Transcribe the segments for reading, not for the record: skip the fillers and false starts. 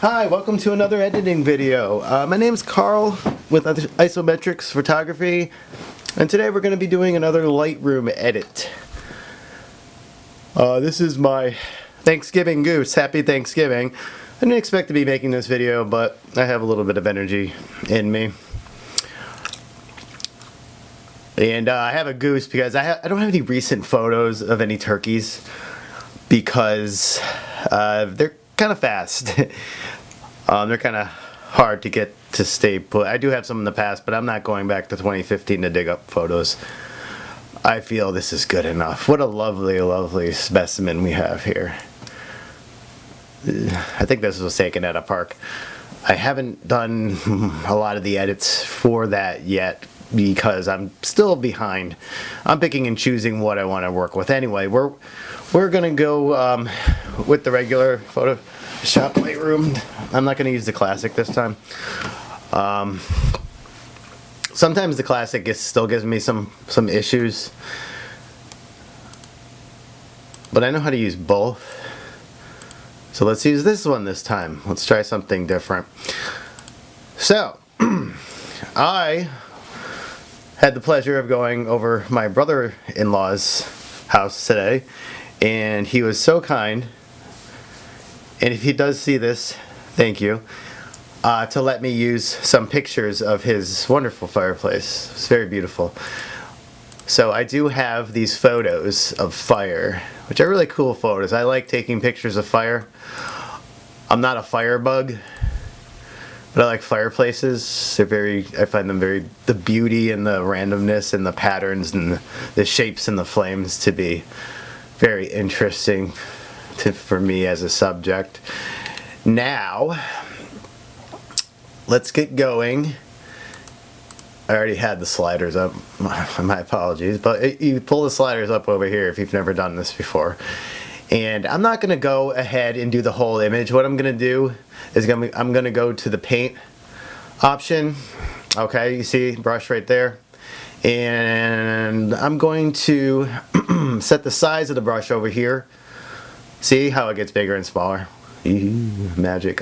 Hi, welcome to another editing video. My name's Carl with Isometrics Photography, and today we're going to be doing another Lightroom edit. This is my Thanksgiving goose. Happy Thanksgiving. I didn't expect to be making this video, but I have a little bit of energy in me. And I have a goose because I don't have any recent photos of any turkeys because they're kind of fast. They're kind of hard to get to stay put. I do have some in the past, but I'm not going back to 2015 to dig up photos. I feel this is good enough. What a lovely, lovely specimen we have here. I think this was taken at a park. I haven't done a lot of the edits for that yet because I'm still behind. I'm picking and choosing what I want to work with. Anyway, we're gonna go with the regular Photoshop Lightroom. I'm not gonna use the classic this time. Sometimes the classic still gives me some issues, but I know how to use both. So let's use this one this time. Let's try something different. So I had the pleasure of going over my brother-in-law's house today, and he was so kind, and if he does see this, thank you, to let me use some pictures of his wonderful fireplace. It's very beautiful. So I do have these photos of fire, which are really cool photos. I like taking pictures of fire. I'm not a fire bug, but I like fireplaces. I find them the beauty and the randomness and the patterns and the shapes and the flames to be very interesting for me as a subject. Now, let's get going. I already had the sliders up. My apologies, but you pull the sliders up over here if you've never done this before. And I'm not going to go ahead and do the whole image. What I'm going to do is I'm going to go to the paint option. Okay, you see brush right there. And I'm going to set the size of the brush over here. See how it gets bigger and smaller? Magic.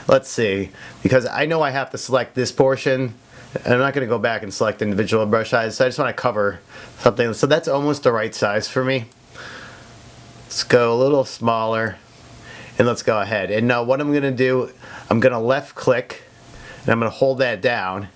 Let's see, because I know I have to select this portion, and I'm not going to go back and select individual brush size, so I just want to cover something. So that's almost the right size for me. Let's go a little smaller, and let's go ahead. And now what I'm going to do, I'm going to left click, and I'm going to hold that down,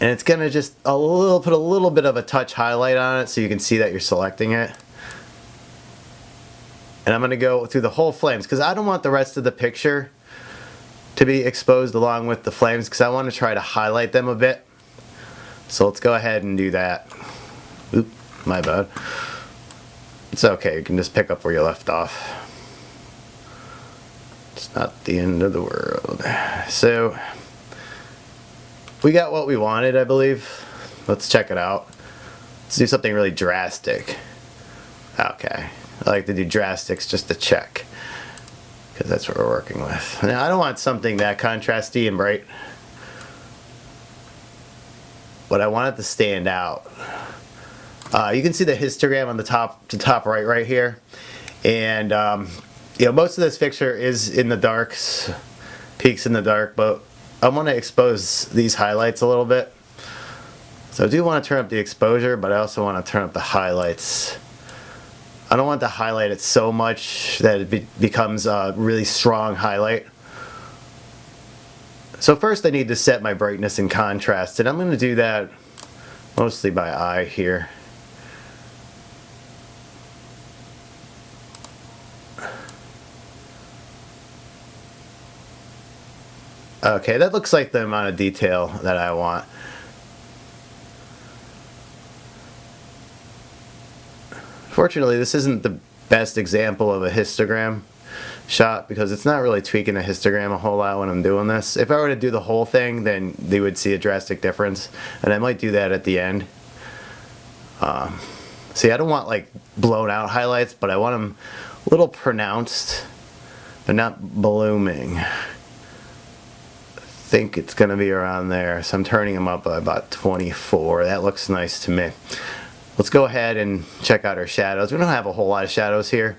and it's going to just put a little bit of a touch highlight on it so you can see that you're selecting it. And I'm going to go through the whole flames because I don't want the rest of the picture to be exposed along with the flames because I want to try to highlight them a bit. So let's go ahead and do that. Oop, my bad. It's okay, you can just pick up where you left off. It's not the end of the world. So we got what we wanted, I believe. Let's check it out. Let's do something really drastic. Okay. I like to do drastics just to check, because that's what we're working with. Now, I don't want something that contrasty and bright, but I want it to stand out. You can see the histogram on the top right here, and you know, most of this picture is in the darks, peaks in the dark, but I want to expose these highlights a little bit. So I do want to turn up the exposure, but I also want to turn up the highlights. I don't want to highlight it so much that it becomes a really strong highlight. So first I need to set my brightness and contrast, and I'm going to do that mostly by eye here. Okay, that looks like the amount of detail that I want. Fortunately, this isn't the best example of a histogram shot because it's not really tweaking the histogram a whole lot when I'm doing this. If I were to do the whole thing, then they would see a drastic difference, and I might do that at the end. See, I don't want like blown out highlights, but I want them a little pronounced, but not blooming. I think it's going to be around there, so I'm turning them up by about 24. That looks nice to me. Let's go ahead and check out our shadows. We don't have a whole lot of shadows here.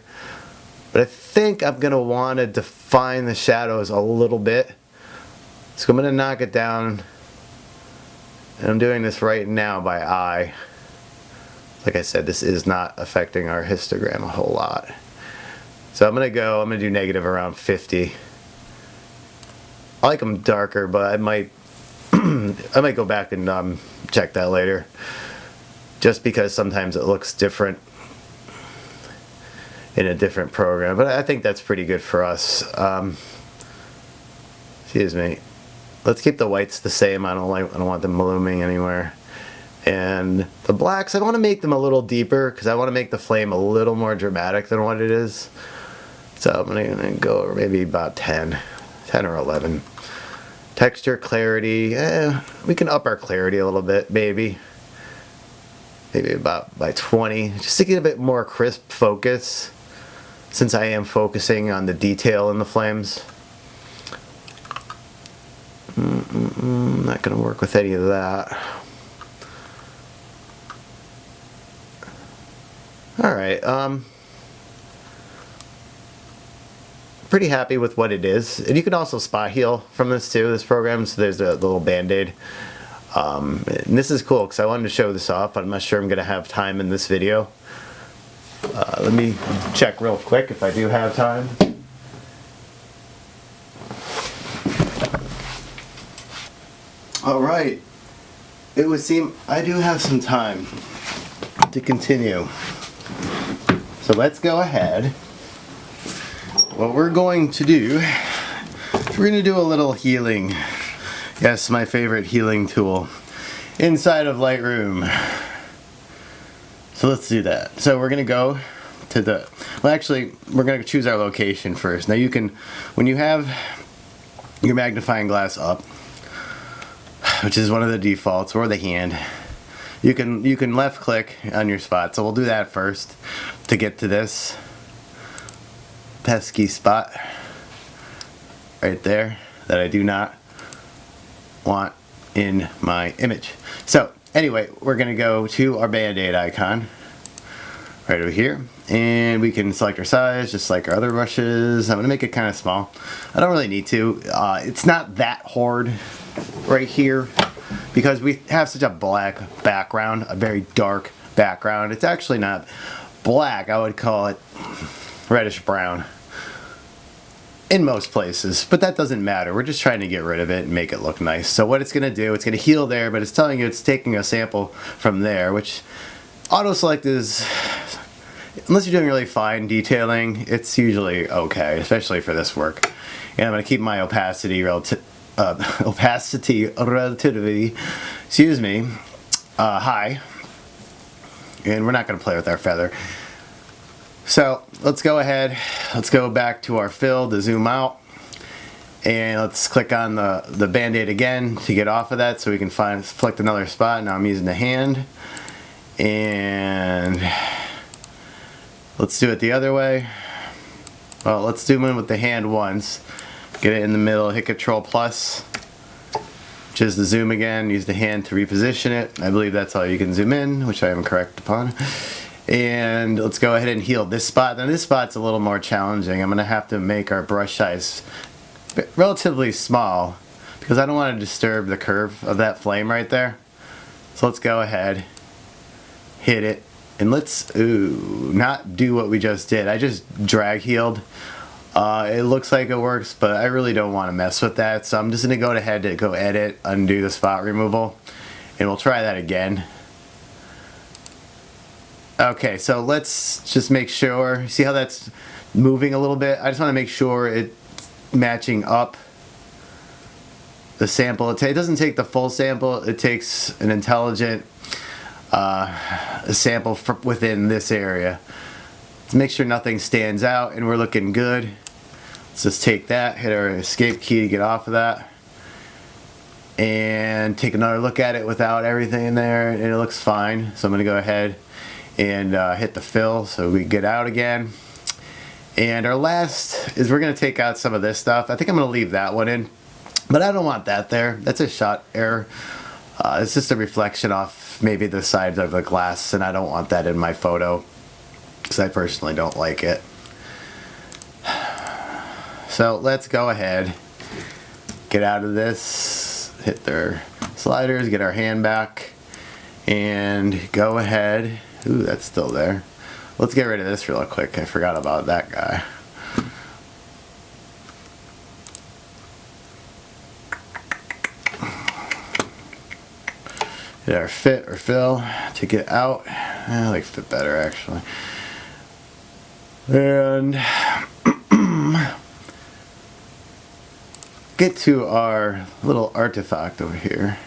But I think I'm going to want to define the shadows a little bit. So I'm going to knock it down. And I'm doing this right now by eye. Like I said, this is not affecting our histogram a whole lot. So I'm going to do negative around 50. I like them darker, but I might go back and check that later. Just because sometimes it looks different in a different program. But I think that's pretty good for us. Excuse me. Let's keep the whites the same. I don't want them blooming anywhere. And the blacks, I want to make them a little deeper because I want to make the flame a little more dramatic than what it is. So I'm going to go over maybe about 10 or 11. Texture, clarity, we can up our clarity a little bit, maybe about by 20, just to get a bit more crisp focus, since I am focusing on the detail in the flames. Not going to work with any of that. Alright, pretty happy with what it is. And you can also spot heal from this too, this program, so there's a little band-aid. And this is cool because I wanted to show this off, but I'm not sure I'm going to have time in this video. Let me check real quick if I do have time. Alright, it would seem I do have some time to continue. So let's go ahead. What we're going to do, we're going to do a little healing. Yes, my favorite healing tool inside of Lightroom. So let's do that. So we're going to go to the, well actually, we're going to choose our location first. Now you can, when you have your magnifying glass up, which is one of the defaults, or the hand, you can left click on your spot. So we'll do that first to get to this pesky spot right there that I do not want in my image. So anyway, we're gonna go to our band-aid icon right over here, and we can select our size just like our other brushes. I'm gonna make it kind of small. I don't really need to. It's not that hard right here because we have such a black background, a very dark background. It's actually not black, I would call it reddish brown in most places, but that doesn't matter. We're just trying to get rid of it and make it look nice. So what it's going to do, it's going to heal there, but it's telling you it's taking a sample from there, which auto select is, unless you're doing really fine detailing, it's usually okay, especially for this work. And I'm going to keep my opacity relativity, excuse me, high. And we're not going to play with our feather. So let's go ahead, let's go back to our fill to zoom out, and let's click on the band-aid again to get off of that so we can select another spot. Now I'm using the hand, and let's do it the other way. Well, let's zoom in with the hand once, get it in the middle, hit Control plus, which is the zoom again, use the hand to reposition it. I believe that's how you can zoom in, which I am correct upon. And let's go ahead and heal this spot. Now this spot's a little more challenging. I'm going to have to make our brush size relatively small because I don't want to disturb the curve of that flame right there. So let's go ahead, hit it, and let's not do what we just did. I just drag healed. It looks like it works, but I really don't want to mess with that. So I'm just going to go ahead to go edit, undo the spot removal, and we'll try that again. Okay, so let's just make sure, see how that's moving a little bit? I just want to make sure it's matching up the sample. It doesn't take the full sample, it takes an intelligent sample within this area. Let's make sure nothing stands out and we're looking good. Let's just take that, hit our escape key to get off of that, and take another look at it without everything in there, and it looks fine. So I'm going to go ahead and hit the fill so we get out again. And our last is we're going to take out some of this stuff. I think I'm going to leave that one in, but I don't want that there. That's a shot error. It's just a reflection off maybe the sides of the glass, and I don't want that in my photo because I personally don't like it. So let's go ahead, get out of this, hit their sliders, get our hand back, and go ahead. Ooh, that's still there. Let's get rid of this real quick. I forgot about that guy. Hit our fit or fill to get out. I like fit better actually. And get to our little artifact over here.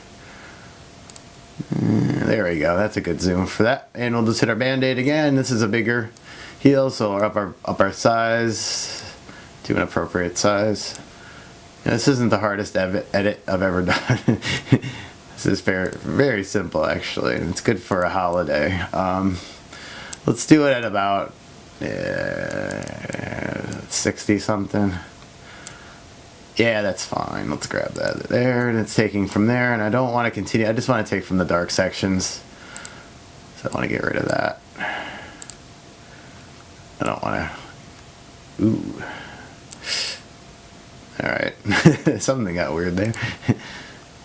There we go. That's a good zoom for that. And we'll just hit our band-aid again. This is a bigger heel, so we're up our size to an appropriate size. And this isn't the hardest edit I've ever done. This is very simple actually, and it's good for a holiday. Let's do it at about 60 something. Yeah, that's fine. Let's grab that there, and it's taking from there, and I don't want to continue. I just want to take from the dark sections, so I want to get rid of that. I don't want to. Ooh. All right, something got weird there.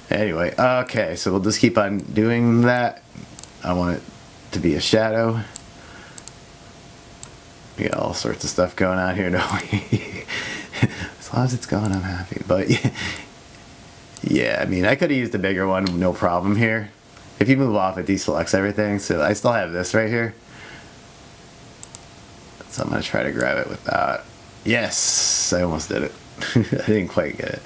Anyway, okay, so we'll just keep on doing that. I want it to be a shadow. We got all sorts of stuff going on here, don't we? As long as it's going, I'm happy. But yeah, I mean, I could have used a bigger one, no problem here. If you move off, it deselects everything. So I still have this right here. So I'm going to try to grab it with that. Yes, I almost did it. I didn't quite get it.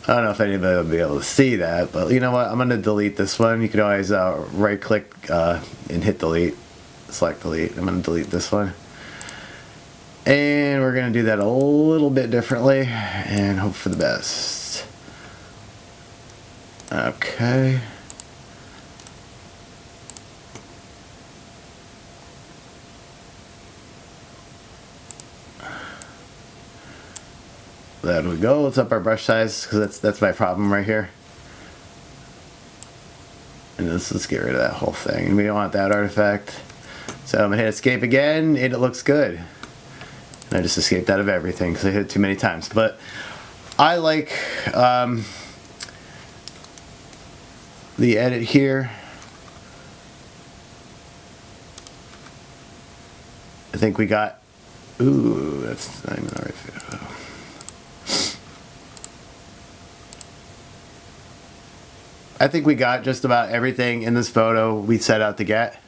I don't know if anybody will be able to see that, but you know what? I'm going to delete this one. You can always right click and hit delete. Select delete. I'm going to delete this one. And we're going to do that a little bit differently and hope for the best. Okay. There we go. Let's up our brush size because that's my problem right here. And let's get rid of that whole thing. And we don't want that artifact. So I'm going to hit escape again, and it looks good. And I just escaped out of everything because I hit it too many times. But I like the edit here. I think we got, ooh, that's not even the right fit. I think we got just about everything in this photo we set out to get.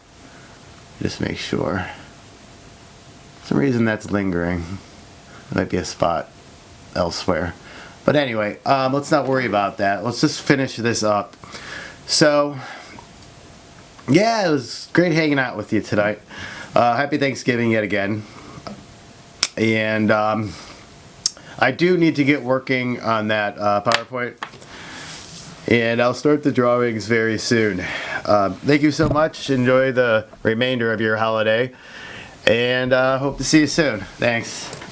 Just make sure. For some reason that's lingering. There might be a spot elsewhere. But anyway, let's not worry about that. Let's just finish this up. So, yeah, it was great hanging out with you tonight. Happy Thanksgiving yet again. And I do need to get working on that PowerPoint. And I'll start the drawings very soon. Thank you so much. Enjoy the remainder of your holiday. And hope to see you soon. Thanks.